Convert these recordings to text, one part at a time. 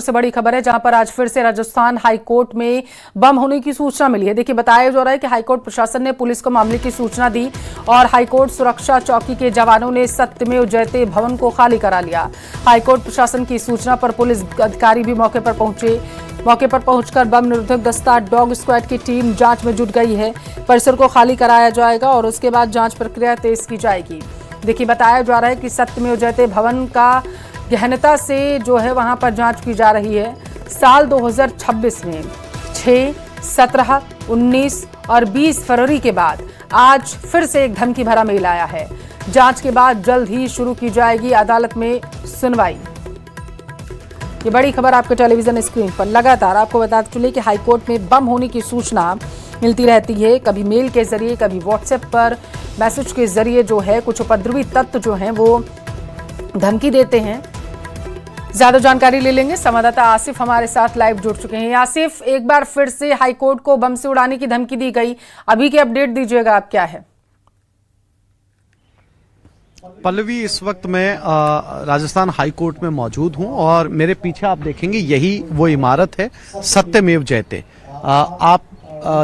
से बड़ी खबर है जहां पर आज फिर से राजस्थान हाईकोर्ट में बम होने की सूचना मिली है। देखिए, बताया जा रहा है कि हाईकोर्ट प्रशासन ने पुलिस को मामले की सूचना दी और हाईकोर्ट सुरक्षा चौकी के जवानों ने सत्यमेव जयते भवन को खाली करा लिया। हाईकोर्ट प्रशासन की सूचना पर पुलिस अधिकारी भी मौके पर पहुंचे। मौके पर पहुंचकर बम निरोधक दस्ता डॉग स्क्वाड की टीम जांच में जुट गई है। परिसर को खाली कराया जाएगा और उसके बाद जांच प्रक्रिया तेज की जाएगी। देखिए, बताया जा रहा है कि सत्यमेव जयते भवन का गहनता से जो है वहां पर जांच की जा रही है। साल 2026 में 6, 17, 19 और 20 फरवरी के बाद आज फिर से एक धमकी भरा मेल आया है। जांच के बाद जल्द ही शुरू की जाएगी अदालत में सुनवाई। ये बड़ी खबर आपके टेलीविजन स्क्रीन पर। लगातार आपको बताते चले कि हाईकोर्ट में बम होने की सूचना मिलती रहती है, कभी मेल के जरिए, कभी व्हाट्सएप पर मैसेज के जरिए जो है कुछ उपद्रवी तत्व जो हैं वो धमकी देते हैं। ज्यादा जानकारी ले लेंगे, संवाददाता आसिफ हमारे साथ लाइव जुड़ चुके हैं। आसिफ, एक बार फिर से हाईकोर्ट को बम से उड़ाने की धमकी दी गई, अभी की अपडेट दीजिएगा आप, क्या है? पल्लवी, इस वक्त मैं राजस्थान हाईकोर्ट में मौजूद हूं और मेरे पीछे आप देखेंगे यही वो इमारत है सत्यमेव जयते। आप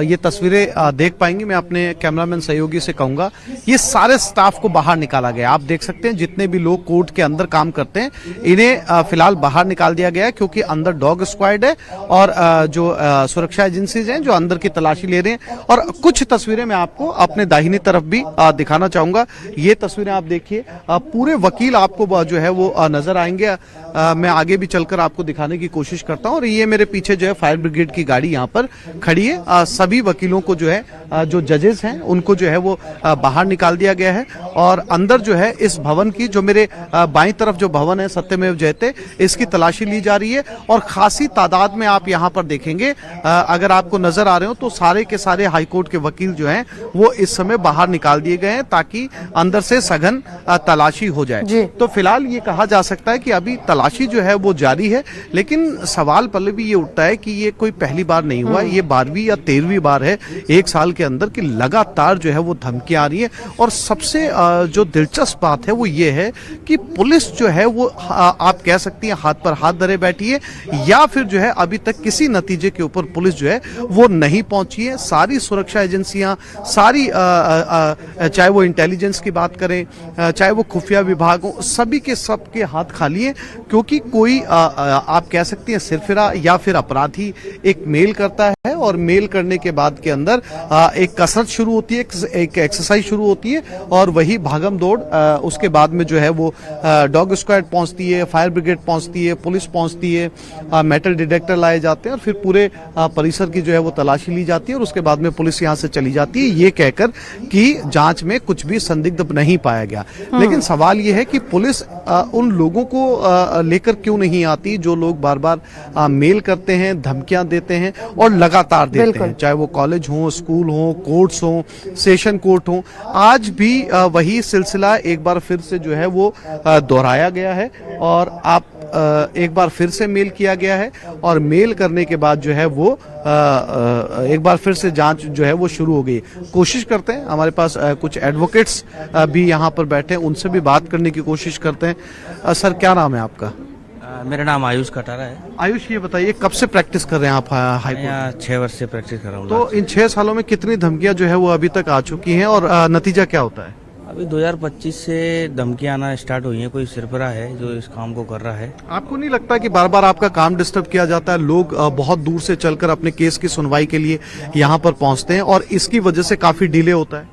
ये तस्वीरें देख पाएंगे। मैं अपने कैमरामैन सहयोगी से कहूंगा ये सारे स्टाफ को बाहर निकाला गया। आप देख सकते हैं जितने भी लोग कोर्ट के अंदर काम करते हैं इन्हें फिलहाल बाहर निकाल दिया गया है, क्योंकि अंदर डॉग स्क्वाड है और जो सुरक्षा एजेंसीज हैं जो अंदर की तलाशी ले रहे हैं। और कुछ तस्वीरें मैं आपको अपने दाहिनी तरफ भी दिखाना चाहूंगा। ये तस्वीरें आप देखिए, पूरे वकील आपको जो है वो नजर आएंगे। मैं आगे भी चलकर आपको दिखाने की कोशिश करता हूं। और ये मेरे पीछे जो है फायर ब्रिगेड की गाड़ी यहाँ पर खड़ी है। सभी वकीलों को जो है जो जजेस हैं उनको जो है वो बाहर निकाल दिया गया है। और अंदर जो है इस भवन की, जो मेरे बाईं तरफ जो भवन है सत्यमेव जयते, इसकी तलाशी ली जा रही है। और खासी तादाद में आप यहाँ पर देखेंगे, अगर आपको नजर आ रहे हो तो सारे के सारे हाईकोर्ट के वकील जो हैं वो इस समय बाहर निकाल दिए गए हैं ताकि अंदर से सघन तलाशी हो जाए। तो फिलहाल ये कहा जा सकता है कि अभी तलाशी जो है वो जारी है। लेकिन सवाल पल्लवी ये उठता है कि ये कोई पहली बार नहीं हुआ, ये 12वीं या 13वीं बार है एक साल के अंदर कि लगातार जो है वो धमकियां आ रही है। और सबसे जो दिलचस्प बात है वो ये है कि पुलिस जो है वो आप कह सकती हैं हाथ पर हाथ धरे बैठी है, या फिर जो है अभी तक किसी नतीजे के ऊपर पुलिस जो है वो नहीं पहुंची है। सारी सुरक्षा एजेंसियां, सारी चाहे वो इंटेलिजेंस की बात करें, चाहे वो खुफिया विभाग हो, सभी के सब के हाथ खाली है। क्योंकि कोई आप कह सकती हैं सिरफिरा या फिर अपराधी एक मेल करता है और मेल करने के बाद के अंदर एक कसरत शुरू होती है, एक एक्सरसाइज शुरू होती है और वही भागम दौड़ उसके बाद में जो है वो डॉग स्क्वाड पहुंचती है, फायर ब्रिगेड पहुंचती है, पुलिस पहुंचती है, मेटल डिटेक्टर लाए जाते हैं और फिर पूरे परिसर की जो है वो तलाशी ली जाती है और उसके बाद में पुलिस यहां से चली जाती है, ये कहकर कि जांच में कुछ भी संदिग्ध नहीं पाया गया। लेकिन सवाल ये है कि पुलिस उन लोगों को लेकर क्यों नहीं आती जो लोग बार बार मेल करते हैं, धमकियां देते हैं और लगातार देते हैं, चाहे वो कॉलेज हो, स्कूल हो, कोर्ट्स हो, सेशन कोर्ट हो। आज भी वही सिलसिला एक बार फिर से जो है वो दोहराया गया है और आप एक बार फिर से मेल किया गया है और मेल करने के बाद जो है वो एक बार फिर से जांच जो है वो शुरू हो गई। कोशिश करते हैं, हमारे पास कुछ एडवोकेट्स भी यहाँ पर बैठे हैं, उनसे भी बात करने की कोशिश करते हैं। सर, क्या नाम है आपका? मेरा नाम आयुष कटारा है। आयुष, ये बताइए कब से प्रैक्टिस कर रहे हैं आप हाईकोर्ट? 6 वर्ष से प्रैक्टिस कर रहा हूँ। तो इन 6 सालों में कितनी धमकियां जो है वो अभी तक आ चुकी हैं और नतीजा क्या होता है? अभी 2025 से धमकियां आना स्टार्ट हुई हैं। कोई सिरफरा है जो इस काम को कर रहा है। आपको नहीं लगता कि बार बार आपका काम डिस्टर्ब किया जाता है? लोग बहुत दूर से चलकर अपने केस की सुनवाई के लिए यहाँ पर पहुँचते हैं और इसकी वजह से काफी डिले होता है।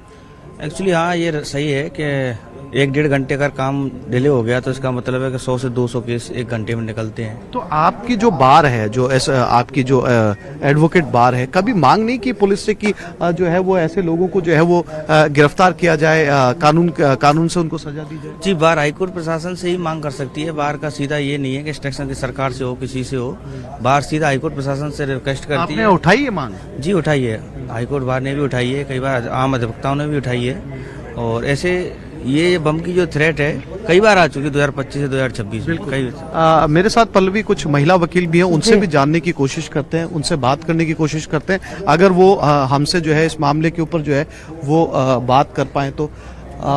एक्चुअली हाँ, ये सही है कि 1-1.5 घंटे का काम डिले हो गया तो इसका मतलब है कि 100 से 200 केस 1 घंटे में निकलते हैं। तो आपकी जो बार है, जो आपकी जो एडवोकेट बार है, कभी मांग नहीं की पुलिस से कि जो है वो ऐसे लोगों को जो है वो गिरफ्तार किया जाए, कानून से उनको सजा दी जाए? जी, बार हाईकोर्ट प्रशासन से ही मांग कर सकती है। बार का सीधा ये नहीं है कि इंस्ट्रक्शन की सरकार से हो, किसी से हो। बार सीधा हाईकोर्ट प्रशासन से रिक्वेस्ट करती है। आपने उठाई है मांग? जी, उठाई है। हाईकोर्ट बार ने भी उठाई है, कई बार आम अधिवक्ताओं ने भी उठाई है। और ऐसे ये बम की जो थ्रेट है कई बार आ चुकी, 2025 से 2026 में कई। मेरे साथ पल्लवी कुछ महिला वकील भी हैं, उनसे भी जानने की कोशिश करते हैं, उनसे बात करने की कोशिश करते हैं, अगर वो हमसे जो है इस मामले के ऊपर जो है वो बात कर पाए तो।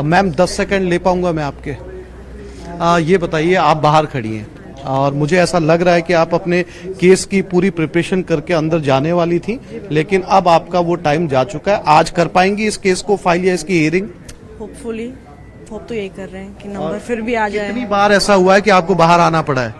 मैम, 10 सेकंड ले पाऊंगा मैं आपके? ये बताइए, आप बाहर खड़ी हैं, और मुझे ऐसा लग रहा है कि आप अपने केस की पूरी प्रिपरेशन करके अंदर जाने वाली थी, लेकिन अब आपका वो टाइम जा चुका है। आज कर पाएंगी इस केस को फाइल या इसकी हियरिंग? होपफुली होप तो यही कर रहे हैं कि नंबर फिर भी आ जाए। कितनी बार ऐसा हुआ है कि आपको बाहर आना पड़ा है?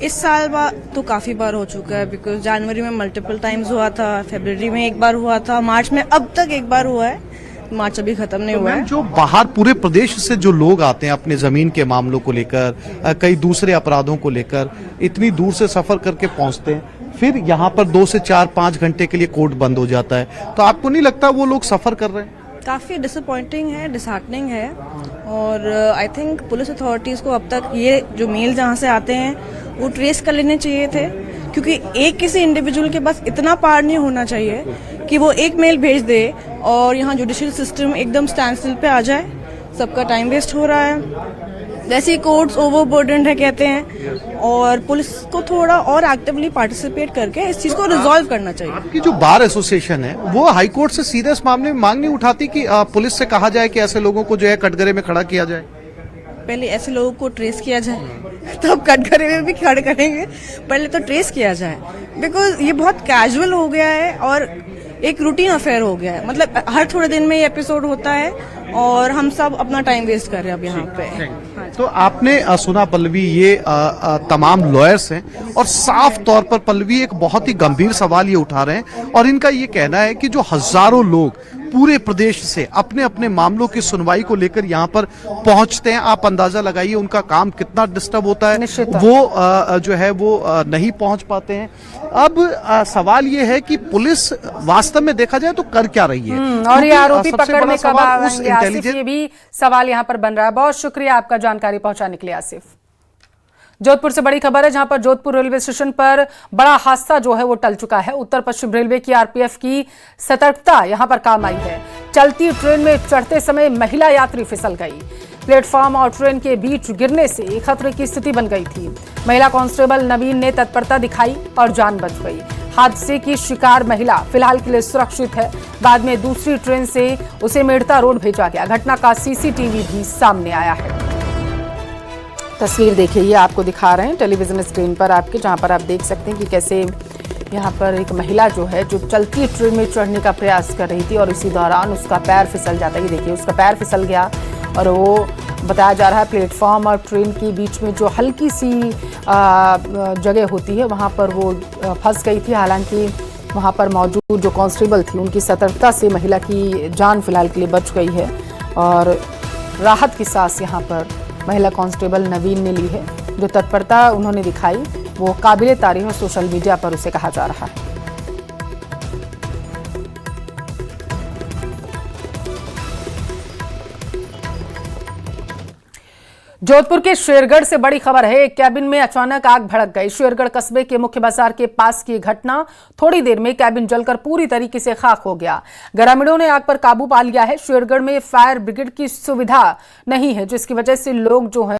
इस साल तो काफी बार हो चुका है, बिकॉज जनवरी में मल्टीपल टाइम्स हुआ था, फरवरी में एक बार हुआ था, मार्च में अब तक एक बार हुआ है। मार्च अभी खत्म नहीं हुआ है। जो बाहर पूरे प्रदेश से जो लोग आते हैं अपने जमीन के मामलों को लेकर, कई दूसरे अपराधों को लेकर इतनी दूर से सफर करके पहुंचते हैं, फिर यहाँ पर 2 से 4-5 घंटे के लिए कोर्ट बंद हो जाता है, तो आपको नहीं लगता वो लोग सफर कर रहे हैं? काफी डिसअपॉइंटिंग है, डिसहार्टनिंग है। और आई थिंक पुलिस अथॉरिटीज को अब तक ये जो मेल जहाँ से आते हैं वो ट्रेस कर लेने चाहिए थे, क्योंकि एक किसी इंडिविजुअल के पास इतना पावर नहीं होना चाहिए कि वो एक मेल भेज दे और यहाँ जुडिशियल सिस्टम एकदम स्टैंड स्टिल पे आ जाए। सबका टाइम वेस्ट हो रहा है, वैसे ही कोर्ट्स ओवरबर्डन्ड है कहते हैं, और पुलिस को थोड़ा और एक्टिवली पार्टिसिपेट करके इस चीज को रिजॉल्व करना चाहिए। आपकी जो बार एसोसिएशन है वो हाई कोर्ट से सीधे इस मामले में मांग नहीं उठाती कि पुलिस से कहा जाए कि ऐसे लोगों को जो है कटघरे में खड़ा किया जाए? पहले ऐसे लोगों को ट्रेस किया जाए, तब कटघरे में भी खड़े करेंगे। पहले तो ट्रेस किया जाए, बिकॉज ये बहुत कैजुअल हो गया है और एक रूटीन अफेयर हो गया है। मतलब हर थोड़े दिन में ये एपिसोड होता है और हम सब अपना टाइम वेस्ट कर रहे हैं अब यहाँ पे। तो आपने सुना पल्लवी, ये तमाम लॉयर्स हैं और साफ तौर पर पल्लवी एक बहुत ही गंभीर सवाल ये उठा रहे हैं, और इनका ये कहना है कि जो हजारों लोग पूरे प्रदेश से अपने अपने मामलों की सुनवाई को लेकर यहाँ पर पहुंचते हैं, आप अंदाजा लगाइए उनका काम कितना डिस्टर्ब होता है, वो जो है वो नहीं पहुंच पाते हैं। अब सवाल ये है कि पुलिस वास्तव में देखा जाए तो कर क्या रही है, और ये आरोपी पकड़ में कब आएंगे, आसिफ, इंटेलिजेंस ये भी सवाल यहाँ पर बन रहा है। बहुत शुक्रिया आपका जानकारी पहुंचाने के लिए आसिफ। जोधपुर से बड़ी खबर है, जहां पर जोधपुर रेलवे स्टेशन पर बड़ा हादसा जो है वो टल चुका है। उत्तर पश्चिम रेलवे की आरपीएफ की सतर्कता यहां पर काम आई है। चलती ट्रेन में चढ़ते समय महिला यात्री फिसल गई। प्लेटफॉर्म और ट्रेन के बीच गिरने से खतरे की स्थिति बन गई थी। महिला कांस्टेबल नवीन ने तत्परता दिखाई और जान बच गई। हादसे की शिकार महिला फिलहाल के लिए सुरक्षित है। बाद में दूसरी ट्रेन से उसे मेड़ता रोड भेजा गया। घटना का सीसीटीवी भी सामने आया है। तस्वीर देखिए, ये आपको दिखा रहे हैं टेलीविजन स्क्रीन पर आपके, जहां पर आप देख सकते हैं कि कैसे यहाँ पर एक महिला जो है जो चलती ट्रेन में चढ़ने का प्रयास कर रही थी और इसी दौरान उसका पैर फिसल जाता है। ये देखिए, उसका पैर फिसल गया और वो बताया जा रहा है प्लेटफॉर्म और ट्रेन के बीच में जो हल्की सी जगह होती है वहाँ पर वो फंस गई थी। हालांकि वहाँ पर मौजूद जो कांस्टेबल थी उनकी सतर्कता से महिला की जान फिलहाल के लिए बच गई है और राहत की सांस यहाँ पर महिला कांस्टेबल नवीन ने ली है। जो तत्परता उन्होंने दिखाई वो काबिले तारीफ है, सोशल मीडिया पर उसे कहा जा रहा है। जोधपुर के शेरगढ़ से बड़ी खबर है। एक कैबिन में अचानक आग भड़क गई। शेरगढ़ कस्बे के मुख्य बाजार के पास की घटना, थोड़ी देर में कैबिन जलकर पूरी तरीके से खाक हो गया। ग्रामीणों ने आग पर काबू पा लिया है। शेरगढ़ में फायर ब्रिगेड की सुविधा नहीं है, जिसकी वजह से लोग जो है